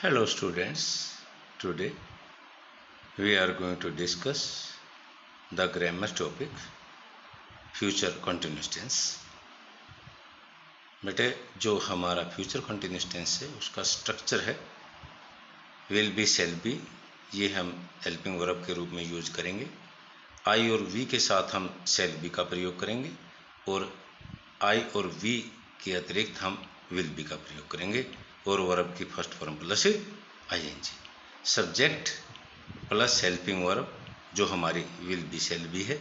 Hello students, today we are going to discuss the grammar topic future continuous tense। बेटे जो हमारा future continuous tense है उसका structure है विल बी शैल बी, ये हम हेल्पिंग वर्ब के रूप में यूज करेंगे। आई और वी के साथ हम शैल बी का प्रयोग करेंगे और आई और वी के अतिरिक्त हम विल बी का प्रयोग करेंगे और वर्ब की first form plus ING. Subject plus helping verb जो हमारी विल बी शैल बी है,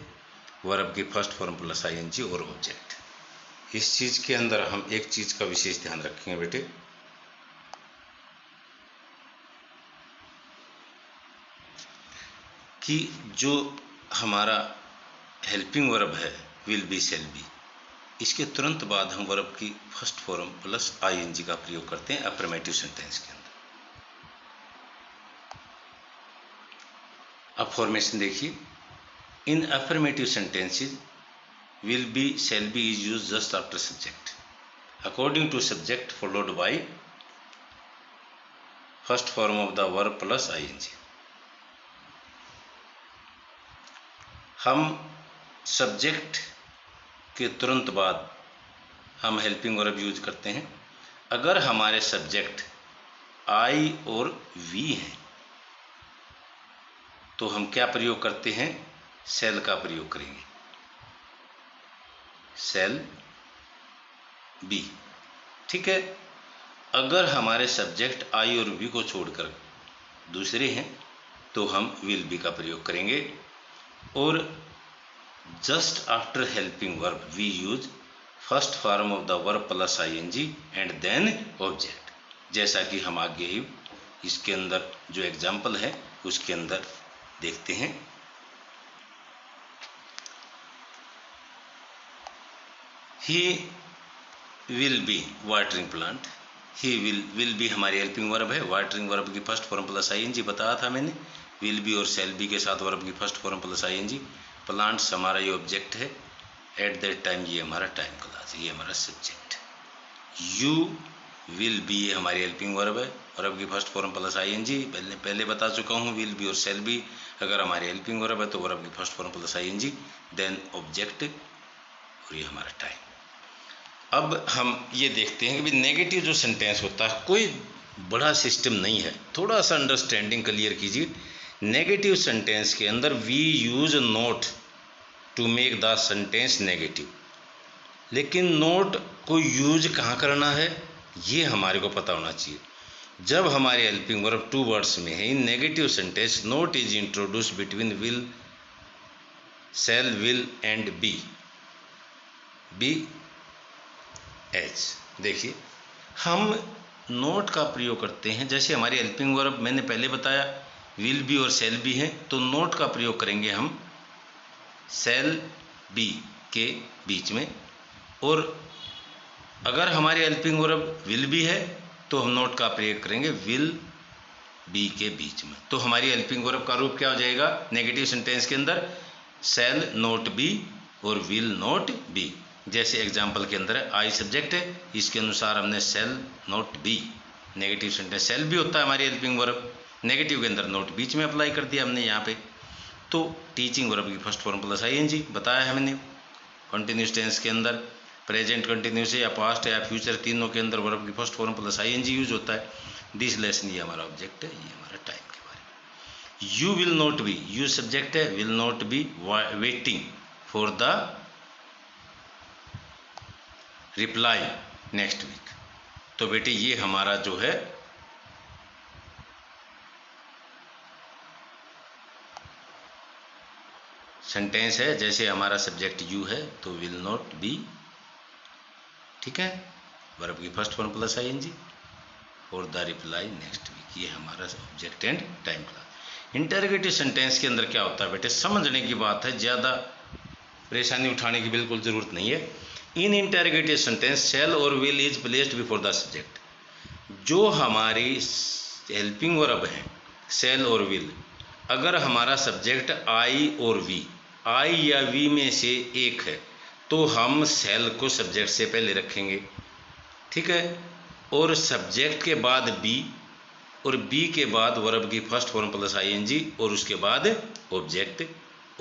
वर्ब की फर्स्ट फॉर्म प्लस आईएनजी और ऑब्जेक्ट। इस चीज के अंदर हम एक चीज का विशेष ध्यान रखेंगे बेटे कि जो हमारा हेल्पिंग वर्ब है विल बी शैल बी, इसके तुरंत बाद हम वर्ब की फर्स्ट फॉर्म प्लस आईएनजी का प्रयोग करते हैं अफर्मेटिव सेंटेंस के अंदर। अब फॉर्मेशन देखिए, in affirmative sentences will be shall be is used just after subject according to subject followed by first form of the verb plus ing। हम subject के तुरंत बाद हम हेल्पिंग वर्ब यूज करते हैं। अगर हमारे सब्जेक्ट आई और वी हैं तो हम क्या प्रयोग करते हैं, शैल का प्रयोग करेंगे, शैल बी। ठीक है। अगर हमारे सब्जेक्ट आई और वी को छोड़कर दूसरे हैं तो हम विल बी का प्रयोग करेंगे और just after helping verb we use first form of the verb plus ING and then object. जैसा कि हम आगे ही इसके अंदर जो एग्जाम्पल है उसके अंदर देखते हैं। He will be watering plant, he will be हमारी हेल्पिंग वर्ब है, वाटरिंग वर्ब की फर्स्ट फॉर्म प्लस आईएनजी बताया था मैंने, विल बी और शैल बी के साथ वर्ब की first form plus ING. Plants हमारा ये ऑब्जेक्ट है, एट दैट टाइम ये हमारा टाइम क्लास, ये हमारा सब्जेक्ट। यू विल बी ये हमारी हेल्पिंग वर्ब है, वर्ब की फर्स्ट फॉर्म प्लस आईएनजी। पहले बता चुका हूँ, विल बी और शैल बी अगर हमारी हेल्पिंग वर्ब है तो वर्ब की first form plus ING then object और ये हमारा टाइम। अब हम ये देखते हैं कि नेगेटिव जो सेंटेंस होता है कोई बड़ा सिस्टम नहीं है, थोड़ा सा अंडरस्टैंडिंग क्लियर कीजिए। नेगेटिव सेंटेंस के अंदर we use not to make the sentence negative, लेकिन नॉट को यूज कहाँ करना है ये हमारे को पता होना चाहिए। जब हमारे हेल्पिंग वर्ब टू वर्ड्स में है, in negative sentence not is introduce between will shall will and be एच। देखिए हम नोट का प्रयोग करते हैं, जैसे हमारी हेल्पिंग वर्ब मैंने पहले बताया विल बी और शैल बी है तो नोट का प्रयोग करेंगे हम शैल बी के बीच में, और अगर हमारी हेल्पिंग वर्ब विल बी है तो हम नोट का प्रयोग करेंगे विल बी के बीच में। तो हमारी हेल्पिंग वर्ब का रूप क्या हो जाएगा नेगेटिव सेंटेंस के अंदर, शैल नोट बी और विल नोट बी। जैसे एग्जाम्पल के अंदर है आई सब्जेक्ट है, इसके अनुसार हमने shall not be, negative sentence shall be होता है हमारी हेल्पिंग वर्ब, नेगेटिव के अंदर नोट बीच में अप्लाई कर दिया हमने यहाँ पे। तो टीचिंग वर्ब की फर्स्ट फॉर्म प्लस आईएनजी बताया है मैंने। कंटिन्यूस टेंस के अंदर प्रेजेंट कंटिन्यूस है या पास्ट है या फ्यूचर, तीनों के अंदर वर्ब की first form plus ING use होता है। दिस लेसन ये हमारा ऑब्जेक्ट है, ये हमारा टाइम के बारे में। You will not be, you subject है, will not be waiting for the reply next week. तो बेटे ये हमारा जो है सेंटेंस है, जैसे हमारा सब्जेक्ट यू है तो विल नॉट बी, ठीक है, वर्ब की first form plus ING for the reply next week, ये हमारा object and time class. Interrogative sentence के अंदर क्या होता है बेटे, समझने की बात है, ज़्यादा परेशानी उठाने की बिल्कुल ज़रूरत नहीं है। इन इंटरोगेटिव सेंटेंस शैल और will is placed before the subject. जो हमारी हेल्पिंग वर्ब है शैल और विल, अगर हमारा सब्जेक्ट आई और वी, आई या वी में से एक है तो हम शैल को सब्जेक्ट से पहले रखेंगे, ठीक है, और सब्जेक्ट के बाद बी और बी के बाद वर्ब की फर्स्ट फॉर्म प्लस आईएनजी और उसके बाद ऑब्जेक्ट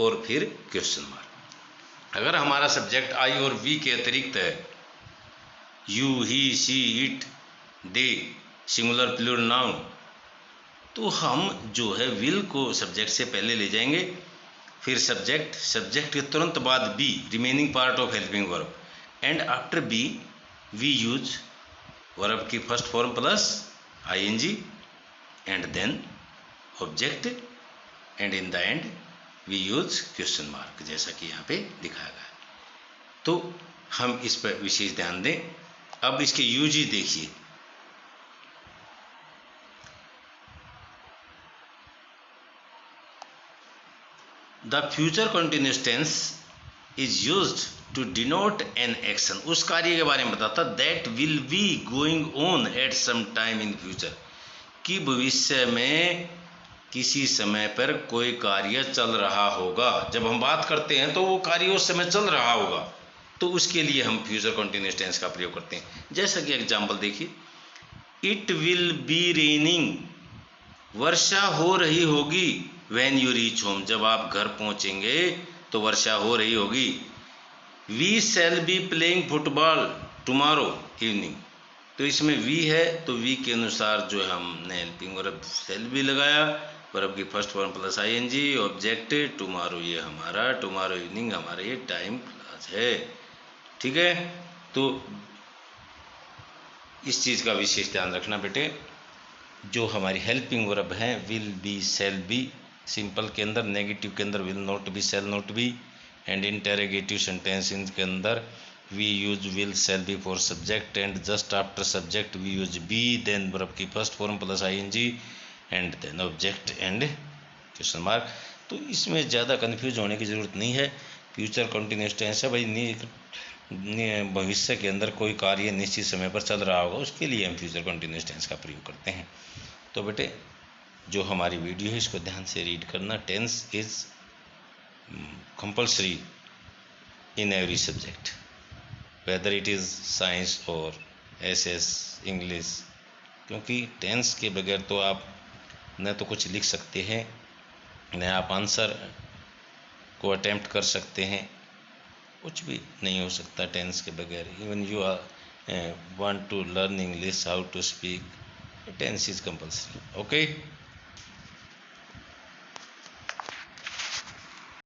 और फिर क्वेश्चन मार्क। अगर हमारा सब्जेक्ट आई और वी के अतिरिक्त है, you, he, she, it, they, singular plural noun, तो हम जो है विल को सब्जेक्ट से पहले ले जाएंगे, फिर सब्जेक्ट के तुरंत बाद be, remaining part of helping verb, and after be we use verb की first form plus ING and then object, and in the end we use question mark, जैसा कि यहाँ पे दिखाया गया है। तो हम इस पर विशेष ध्यान दें। अब इसके यूज देखिए। The future continuous tense is used to denote an action, उस कार्य के बारे में बताता, that will be going on at some time in future, कि भविष्य में किसी समय पर कोई कार्य चल रहा होगा। जब हम बात करते हैं तो वो कार्य उस समय चल रहा होगा, तो उसके लिए हम फ्यूचर कंटिन्यूअस टेंस का प्रयोग करते हैं। जैसा कि एग्जाम्पल देखिए, इट विल बी रेनिंग, वर्षा हो रही होगी, व्हेन यू रीच होम, जब आप घर पहुंचेंगे तो वर्षा हो रही होगी। We shall be playing football tomorrow evening, तो इसमें वी है तो वी के अनुसार जो है हमने हेल्पिंग वर्ब शैल बी लगाया, वर्ब की first form plus ING, object tomorrow, ये हमारा टुमारो इवनिंग हमारा ये टाइम क्लास है। ठीक है, तो इस चीज़ का विशेष ध्यान रखना बेटे। जो हमारी हेल्पिंग वर्ब है will be shall be, simple के अंदर, नेगेटिव के अंदर will not be shall not be, and interrogative sentence के अंदर we use will shall be for subject, and just after subject we use be, then verb की first form plus ING and then object and question mark. तो इसमें ज़्यादा confuse होने की ज़रूरत नहीं है। फ्यूचर कंटिन्यूअस टेंस है भाई, भविष्य के अंदर कोई कार्य निश्चित समय पर चल रहा होगा, उसके लिए हम फ्यूचर कंटिन्यूअस टेंस का प्रयोग करते हैं। तो बेटे जो हमारी वीडियो है इसको ध्यान से रीड करना। Tense is compulsory in every subject, whether it is science और एसएस इंग्लिश, क्योंकि टेंस के बगैर तो आप न तो कुछ लिख सकते हैं, न आप आंसर को अटेम्प्ट कर सकते हैं, कुछ भी नहीं हो सकता टेंस के बगैर। Even you want to learn English, how to speak, tense is compulsory. Okay.